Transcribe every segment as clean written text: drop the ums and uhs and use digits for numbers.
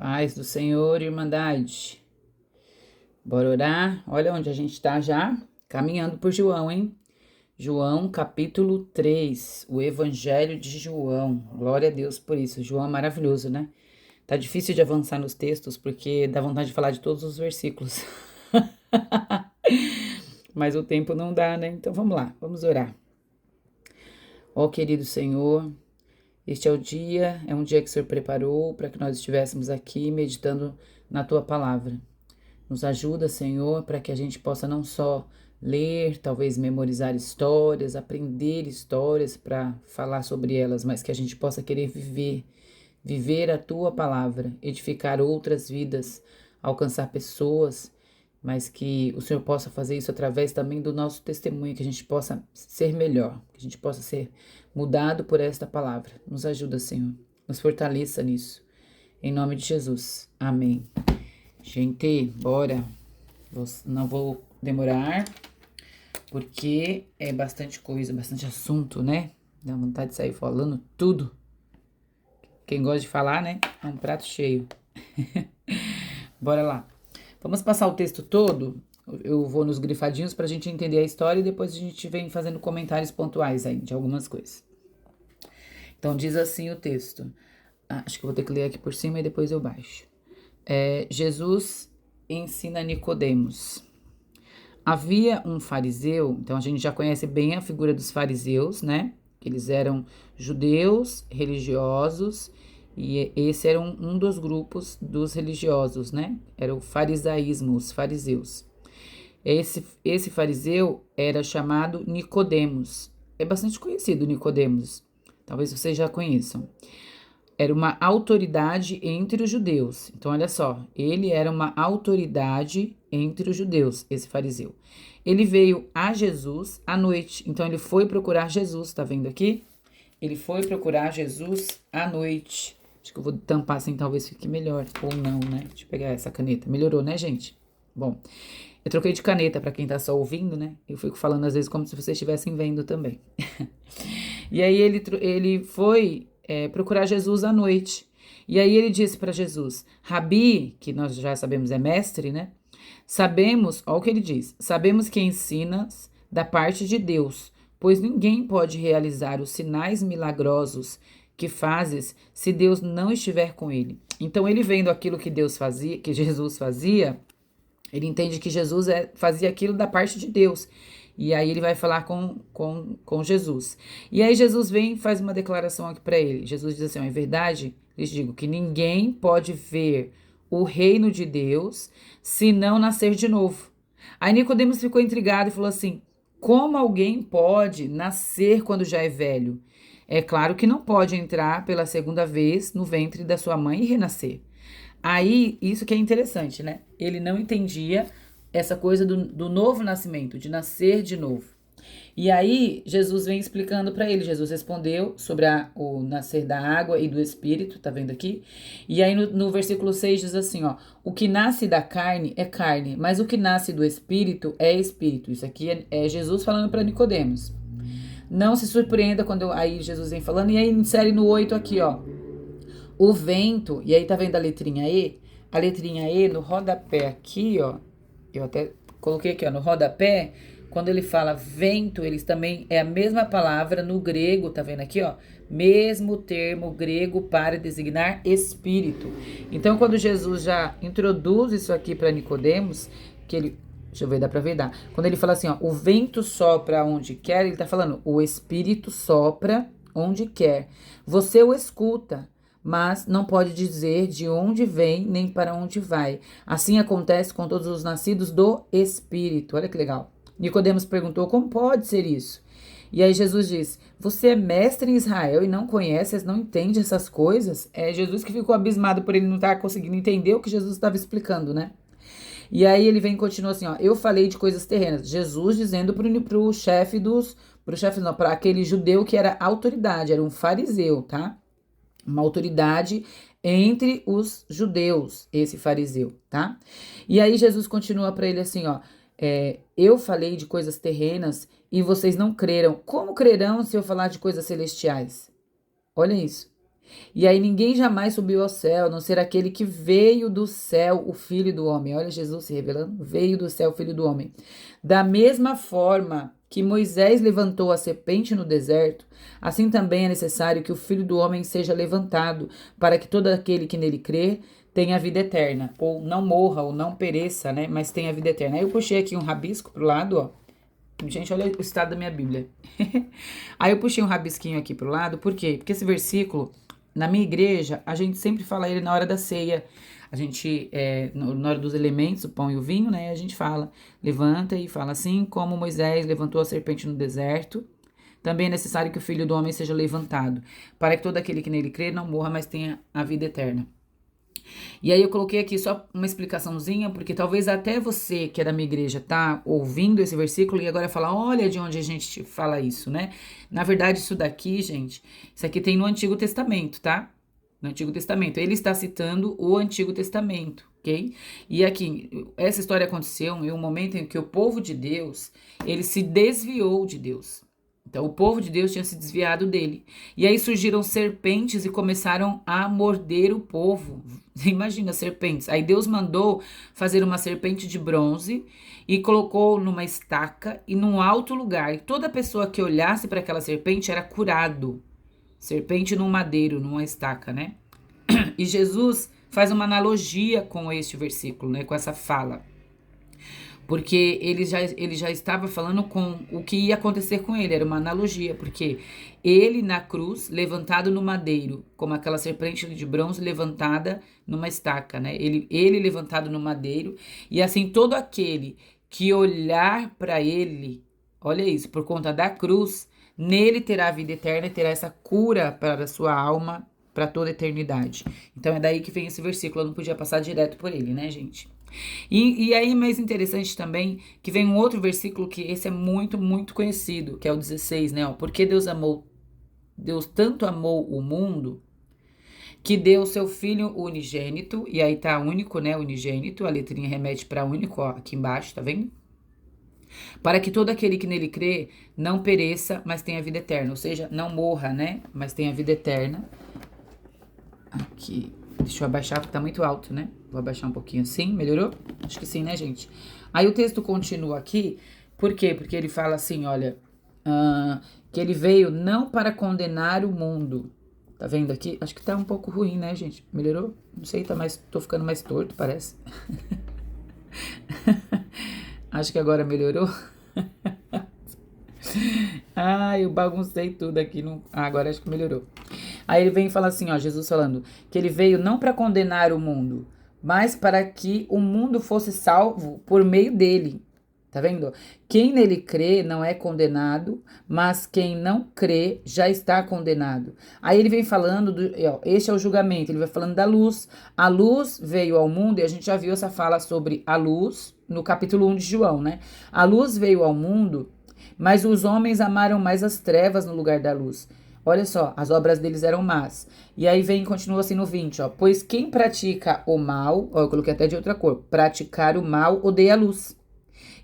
Paz do Senhor, Irmandade. Bora orar? Olha onde a gente está já, caminhando por João, hein? João, capítulo 3, o Evangelho de João. Glória a Deus por isso. João é maravilhoso, né? Tá difícil de avançar nos textos, porque dá vontade de falar de todos os versículos. Mas o tempo não dá, né? Então vamos lá, vamos orar. Ó querido Senhor, este é um dia que o Senhor preparou para que nós estivéssemos aqui meditando na Tua palavra. Nos ajuda, Senhor, para que a gente possa não só ler, talvez memorizar histórias, aprender histórias para falar sobre elas, mas que a gente possa querer viver a Tua palavra, edificar outras vidas, alcançar pessoas, mas que o Senhor possa fazer isso através também do nosso testemunho, que a gente possa ser melhor, que a gente possa ser mudado por esta palavra. Nos ajuda, Senhor. Nos fortaleça nisso. Em nome de Jesus. Amém. Gente, bora. Não vou demorar, porque é bastante coisa, bastante assunto, né? Dá vontade de sair falando tudo. Quem gosta de falar, né? É um prato cheio. Bora lá. Vamos passar o texto todo. Eu vou nos grifadinhos para a gente entender a história e depois a gente vem fazendo comentários pontuais aí de algumas coisas. Então diz assim o texto. Acho que eu vou ter que ler aqui por cima e depois eu baixo. Jesus ensina Nicodemos. Havia um fariseu, então a gente já conhece bem a figura dos fariseus, né? Eles eram judeus religiosos e esse era um dos grupos dos religiosos, né? Era o farisaísmo, os fariseus. Esse fariseu era chamado Nicodemos. É bastante conhecido Nicodemos, talvez vocês já conheçam. Era uma autoridade entre os judeus. Então, olha só, ele era uma autoridade entre os judeus, esse fariseu. Ele veio a Jesus à noite. Então, ele foi procurar Jesus, tá vendo aqui? Ele foi procurar Jesus à noite. Acho que eu vou tampar assim, talvez fique melhor. Ou não, né? Deixa eu pegar essa caneta. Melhorou, né, gente? Bom, eu troquei de caneta para quem tá só ouvindo, né? Eu fico falando às vezes como se vocês estivessem vendo também. E aí ele foi procurar Jesus à noite. E aí ele disse para Jesus, Rabi, que nós já sabemos é mestre, né? Sabemos, olha o que ele diz, sabemos que ensinas da parte de Deus, pois ninguém pode realizar os sinais milagrosos que fazes se Deus não estiver com ele. Então ele vendo aquilo que Deus fazia, que Jesus fazia, ele entende que Jesus fazia aquilo da parte de Deus. E aí ele vai falar com Jesus. E aí Jesus vem e faz uma declaração aqui para ele. Jesus diz assim, em verdade, lhes digo que ninguém pode ver o reino de Deus se não nascer de novo. Aí Nicodemos ficou intrigado e falou assim, como alguém pode nascer quando já é velho? É claro que não pode entrar pela segunda vez no ventre da sua mãe e renascer. Aí, isso que é interessante, né? Ele não entendia essa coisa do novo nascimento, de nascer de novo. E aí, Jesus vem explicando para ele. Jesus respondeu sobre o nascer da água e do Espírito, tá vendo aqui? E aí, no versículo 6 diz assim, ó. O que nasce da carne é carne, mas o que nasce do Espírito é Espírito. Isso aqui é Jesus falando para Nicodemos. Não se surpreenda quando aí Jesus vem falando. E aí, insere no 8 aqui, ó. O vento, e aí tá vendo a letrinha E? A letrinha E no rodapé aqui, ó. Eu até coloquei aqui, ó, no rodapé. Quando ele fala vento, eles também é a mesma palavra no grego, tá vendo aqui, ó? Mesmo termo grego para designar espírito. Então, quando Jesus já introduz isso aqui para Nicodemos, que ele, deixa eu ver, dá para ver, dá. Quando ele fala assim, ó, o vento sopra onde quer, ele tá falando, o espírito sopra onde quer. Você o escuta, mas não pode dizer de onde vem nem para onde vai. Assim acontece com todos os nascidos do Espírito. Olha que legal. Nicodemos perguntou, como pode ser isso? E aí Jesus diz, você é mestre em Israel e não conhece, não entende essas coisas? É Jesus que ficou abismado por ele não estar conseguindo entender o que Jesus estava explicando, né? E aí ele vem e continua assim, ó, eu falei de coisas terrenas. Jesus dizendo pro chefe para aquele judeu que era autoridade, era um fariseu, tá? Uma autoridade entre os judeus, esse fariseu, tá? E aí Jesus continua para ele assim, ó, eu falei de coisas terrenas e vocês não creram. Como crerão se eu falar de coisas celestiais? Olha isso. E aí ninguém jamais subiu ao céu, a não ser aquele que veio do céu, o Filho do Homem. Olha Jesus se revelando, veio do céu o Filho do Homem. Da mesma forma que Moisés levantou a serpente no deserto, assim também é necessário que o Filho do Homem seja levantado, para que todo aquele que nele crê tenha vida eterna, ou não morra, ou não pereça, né, mas tenha vida eterna. Aí eu puxei aqui um rabisco pro lado, ó. Gente, olha o estado da minha Bíblia. Aí eu puxei um rabisquinho aqui pro lado, por quê? Porque esse versículo, na minha igreja, a gente sempre fala ele na hora da ceia. A gente, na hora dos elementos, o pão e o vinho, né? A gente fala, levanta e fala assim, como Moisés levantou a serpente no deserto, também é necessário que o Filho do Homem seja levantado, para que todo aquele que nele crê não morra, mas tenha a vida eterna. E aí eu coloquei aqui só uma explicaçãozinha, porque talvez até você que é da minha igreja tá ouvindo esse versículo e agora fala, olha de onde a gente fala isso, né? Na verdade, isso daqui, gente, isso aqui tem no Antigo Testamento, tá? No Antigo Testamento. Ele está citando o Antigo Testamento, ok? E aqui, essa história aconteceu em um momento em que o povo de Deus, ele se desviou de Deus. Então, o povo de Deus tinha se desviado dele. E aí surgiram serpentes e começaram a morder o povo. Imagina, serpentes. Aí Deus mandou fazer uma serpente de bronze e colocou numa estaca e num alto lugar. E toda pessoa que olhasse para aquela serpente era curado. Serpente num madeiro, numa estaca, né? E Jesus faz uma analogia com este versículo, né? Com essa fala. Porque ele já estava falando com o que ia acontecer com ele, era uma analogia, porque ele na cruz, levantado no madeiro, como aquela serpente de bronze levantada numa estaca, né? Ele levantado no madeiro, e assim todo aquele que olhar para ele, olha isso, por conta da cruz, nele terá a vida eterna e terá essa cura para a sua alma para toda a eternidade. Então é daí que vem esse versículo, eu não podia passar direto por ele, né, gente? E aí, mais interessante também, que vem um outro versículo que esse é muito, muito conhecido, que é o 16, né? Ó, porque Deus tanto amou o mundo, que deu o seu Filho unigênito, e aí tá único, né? Unigênito, a letrinha remete para único, ó, aqui embaixo, tá vendo? Para que todo aquele que nele crê não pereça, mas tenha vida eterna. Ou seja, não morra, né? Mas tenha vida eterna. Aqui. Deixa eu abaixar, porque tá muito alto, né? Vou abaixar um pouquinho assim, melhorou? Acho que sim, né, gente? Aí o texto continua aqui, por quê? Porque ele fala assim, olha, que ele veio não para condenar o mundo. Tá vendo aqui? Acho que tá um pouco ruim, né, gente? Melhorou? Não sei, tô ficando mais torto, parece. Acho que agora melhorou. Eu baguncei tudo aqui. Agora acho que melhorou. Aí ele vem e fala assim, ó, Jesus falando que ele veio não para condenar o mundo, mas para que o mundo fosse salvo por meio dele. Tá vendo? Quem nele crê não é condenado, mas quem não crê já está condenado. Aí ele vem falando, este é o julgamento, ele vai falando da luz. A luz veio ao mundo, e a gente já viu essa fala sobre a luz no capítulo 1 de João, né? A luz veio ao mundo, mas os homens amaram mais as trevas no lugar da luz. Olha só, as obras deles eram más. E aí continua assim no 20, ó. Pois quem pratica o mal, ó, eu coloquei até de outra cor, praticar o mal odeia a luz.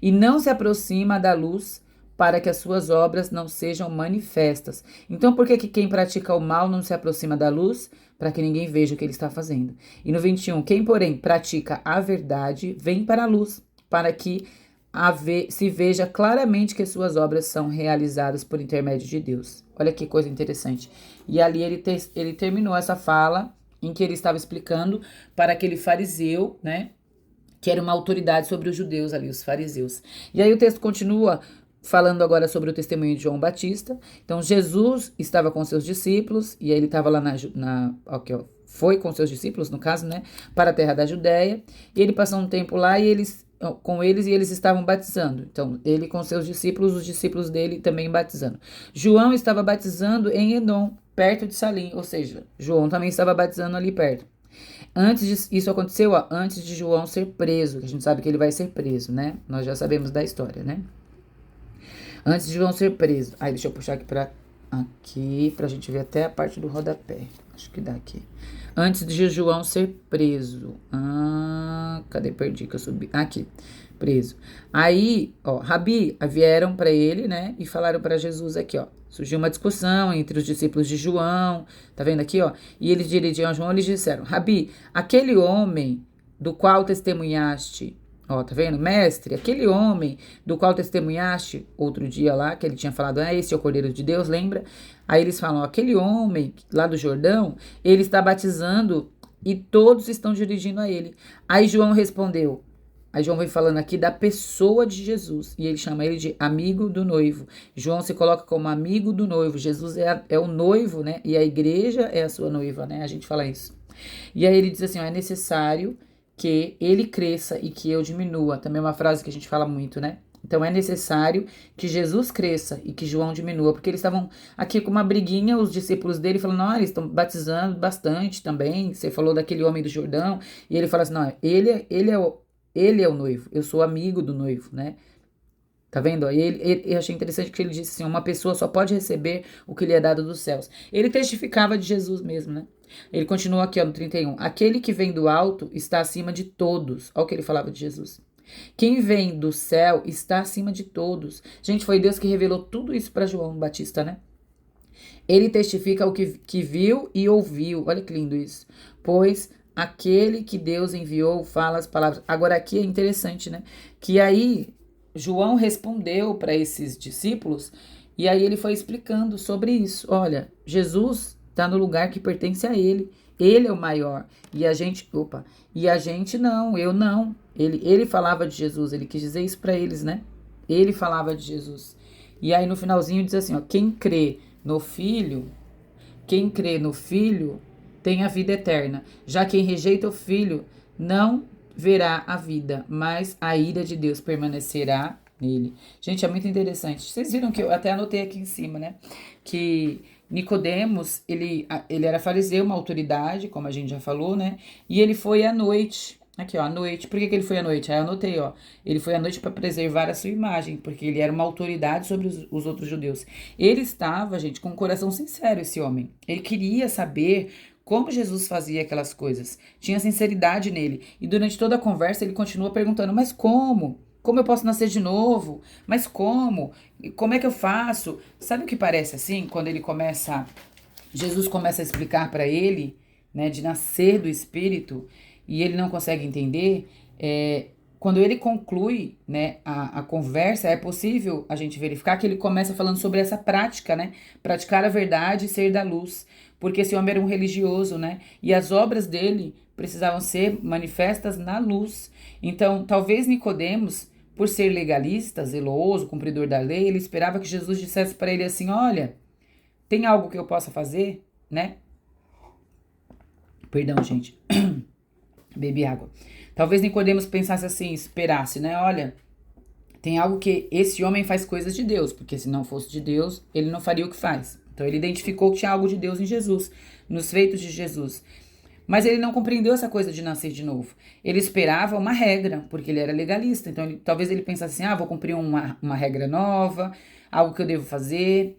E não se aproxima da luz para que as suas obras não sejam manifestas. Então, por que quem pratica o mal não se aproxima da luz? Para que ninguém veja o que ele está fazendo. E no 21, quem, porém, pratica a verdade, vem para a luz, para que se veja claramente que as suas obras são realizadas por intermédio de Deus. Olha que coisa interessante. E ali ele terminou essa fala em que ele estava explicando para aquele fariseu, né, que era uma autoridade sobre os judeus ali, os fariseus. E aí o texto continua falando agora sobre o testemunho de João Batista. Então Jesus estava com seus discípulos, e aí ele estava lá foi com seus discípulos, no caso, né, para a terra da Judéia, e ele passou um tempo lá e eles estavam batizando. Então, ele com seus discípulos, os discípulos dele também batizando. João estava batizando em Edom, perto de Salim, ou seja, João também estava batizando ali perto. Isso aconteceu antes de João ser preso, que a gente sabe que ele vai ser preso, né? Nós já sabemos da história, né? Antes de João ser preso. Aí, deixa eu puxar aqui pra gente ver até a parte do rodapé. Acho que dá aqui. Antes de João ser preso. Cadê? Perdi que eu subi. Aqui. preso. Aí, ó, Rabi, vieram para ele, né, e falaram para Jesus aqui, ó. Surgiu uma discussão entre os discípulos de João, tá vendo aqui, ó? E eles dirigiam a João e eles disseram: Rabi, aquele homem do qual testemunhaste, ó, tá vendo? Mestre, aquele homem do qual testemunhaste outro dia lá, que ele tinha falado, esse é o Cordeiro de Deus, lembra? Aí eles falam: aquele homem lá do Jordão, ele está batizando e todos estão dirigindo a ele. Aí João respondeu. Aí João vem falando aqui da pessoa de Jesus, e ele chama ele de amigo do noivo. João se coloca como amigo do noivo. Jesus é o noivo, né? E a igreja é a sua noiva, né? A gente fala isso. E aí ele diz assim, ó, é necessário que ele cresça e que eu diminua. Também é uma frase que a gente fala muito, né? Então é necessário que Jesus cresça e que João diminua, porque eles estavam aqui com uma briguinha, os discípulos dele falando, não, eles estão batizando bastante também, você falou daquele homem do Jordão, e ele fala assim, não, ele é o noivo, eu sou amigo do noivo, né? Tá vendo? Eu achei interessante que ele disse assim, uma pessoa só pode receber o que lhe é dado dos céus. Ele testificava de Jesus mesmo, né? Ele continua aqui ó, no 31, aquele que vem do alto está acima de todos, olha o que ele falava de Jesus. Quem vem do céu está acima de todos. Gente, foi Deus que revelou tudo isso para João Batista, né? Ele testifica o que viu e ouviu. Olha que lindo isso. Pois aquele que Deus enviou fala as palavras. Agora aqui é interessante, né? Que aí João respondeu para esses discípulos e aí ele foi explicando sobre isso. Olha, Jesus está no lugar que pertence a ele. Ele é o maior. E a gente não, eu não. Ele falava de Jesus, ele quis dizer isso para eles, né? Ele falava de Jesus. E aí no finalzinho diz assim, ó, quem crê no Filho tem a vida eterna. Já quem rejeita o Filho não verá a vida, mas a ira de Deus permanecerá nele. Gente, é muito interessante. Vocês viram que eu até anotei aqui em cima, né? Que Nicodemos, ele era fariseu, uma autoridade, como a gente já falou, né? E ele foi à noite. Aqui, ó, à noite. Por que ele foi à noite? Aí eu anotei, ó. Ele foi à noite para preservar a sua imagem, porque ele era uma autoridade sobre os outros judeus. Ele estava, gente, com um coração sincero, esse homem. Ele queria saber como Jesus fazia aquelas coisas. Tinha sinceridade nele. E durante toda a conversa ele continua perguntando, mas como? Como eu posso nascer de novo? Mas como? Como é que eu faço? Sabe o que parece assim? Quando Jesus começa a explicar para ele, né, de nascer do Espírito, e ele não consegue entender, quando ele conclui, né, a conversa, é possível a gente verificar que ele começa falando sobre essa prática, né? Praticar a verdade e ser da luz. Porque esse homem era um religioso, né? E as obras dele precisavam ser manifestas na luz. Então, talvez Nicodemos, por ser legalista, zeloso, cumpridor da lei, ele esperava que Jesus dissesse para ele assim, olha, tem algo que eu possa fazer, né? Perdão, gente. Bebi água. Talvez Nicodemos pensasse assim, esperasse, né? Olha, tem algo que esse homem faz coisas de Deus, porque se não fosse de Deus, ele não faria o que faz. Então ele identificou que tinha algo de Deus em Jesus, nos feitos de Jesus. Mas ele não compreendeu essa coisa de nascer de novo. Ele esperava uma regra, porque ele era legalista. Então talvez ele pensasse assim, vou cumprir uma regra nova, algo que eu devo fazer.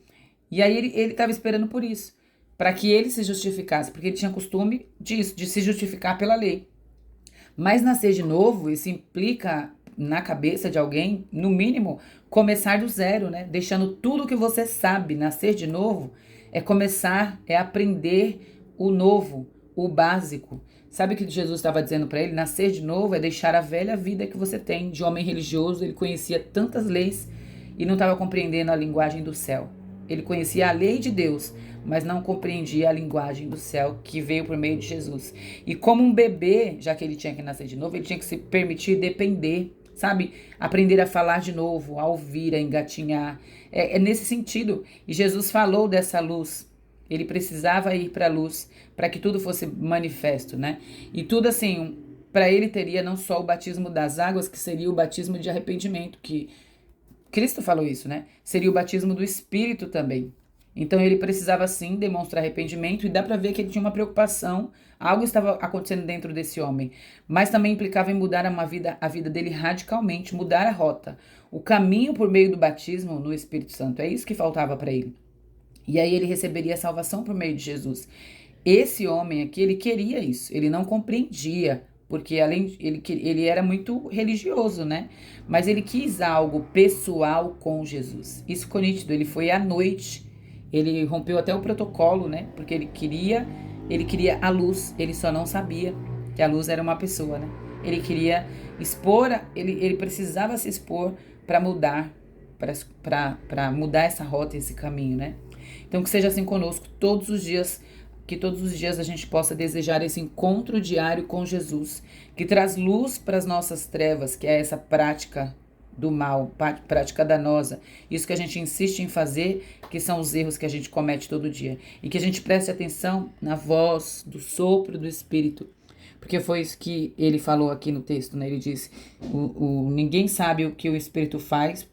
E aí ele estava esperando por isso, para que ele se justificasse, porque ele tinha costume disso, de se justificar pela lei. Mas nascer de novo, isso implica na cabeça de alguém, no mínimo, começar do zero, né? Deixando tudo que você sabe. Nascer de novo é começar, é aprender o novo, o básico. Sabe o que Jesus estava dizendo para ele? Nascer de novo é deixar a velha vida que você tem. De homem religioso, ele conhecia tantas leis e não estava compreendendo a linguagem do céu. Ele conhecia a lei de Deus, mas não compreendia a linguagem do céu que veio por meio de Jesus. E como um bebê, já que ele tinha que nascer de novo, ele tinha que se permitir depender, sabe? Aprender a falar de novo, a ouvir, a engatinhar. É nesse sentido. E Jesus falou dessa luz. Ele precisava ir para a luz para que tudo fosse manifesto, né? E tudo assim, para ele teria não só o batismo das águas, que seria o batismo de arrependimento, que Cristo falou isso, né? Seria o batismo do Espírito também. Então ele precisava sim demonstrar arrependimento e dá para ver que ele tinha uma preocupação, algo estava acontecendo dentro desse homem, mas também implicava em mudar a vida dele radicalmente, mudar a rota, o caminho por meio do batismo no Espírito Santo. É isso que faltava para ele. E aí ele receberia a salvação por meio de Jesus. Esse homem aqui, ele queria isso, ele não compreendia porque além ele era muito religioso, né? Mas ele quis algo pessoal com Jesus. Isso ficou nítido. Ele foi à noite, ele rompeu até o protocolo, né? Porque ele queria a luz, ele só não sabia que a luz era uma pessoa, né? Ele queria expor, ele precisava se expor para mudar, para mudar essa rota, esse caminho, né? Então que seja assim conosco todos os dias, que todos os dias a gente possa desejar esse encontro diário com Jesus, que traz luz para as nossas trevas, que é essa prática do mal, prática danosa, isso que a gente insiste em fazer, que são os erros que a gente comete todo dia, e que a gente preste atenção na voz do sopro do Espírito, porque foi isso que ele falou aqui no texto, né? Ele disse: ninguém sabe o que o Espírito faz,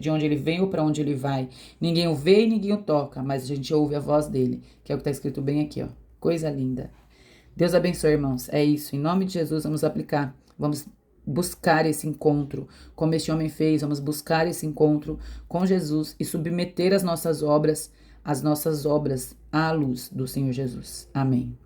de onde ele vem ou para onde ele vai. Ninguém o vê e ninguém o toca, mas a gente ouve a voz dele, que é o que está escrito bem aqui, ó. Coisa linda. Deus abençoe, irmãos. É isso. Em nome de Jesus, vamos aplicar. Vamos buscar esse encontro, como este homem fez. Vamos buscar esse encontro com Jesus e submeter as nossas obras à luz do Senhor Jesus. Amém.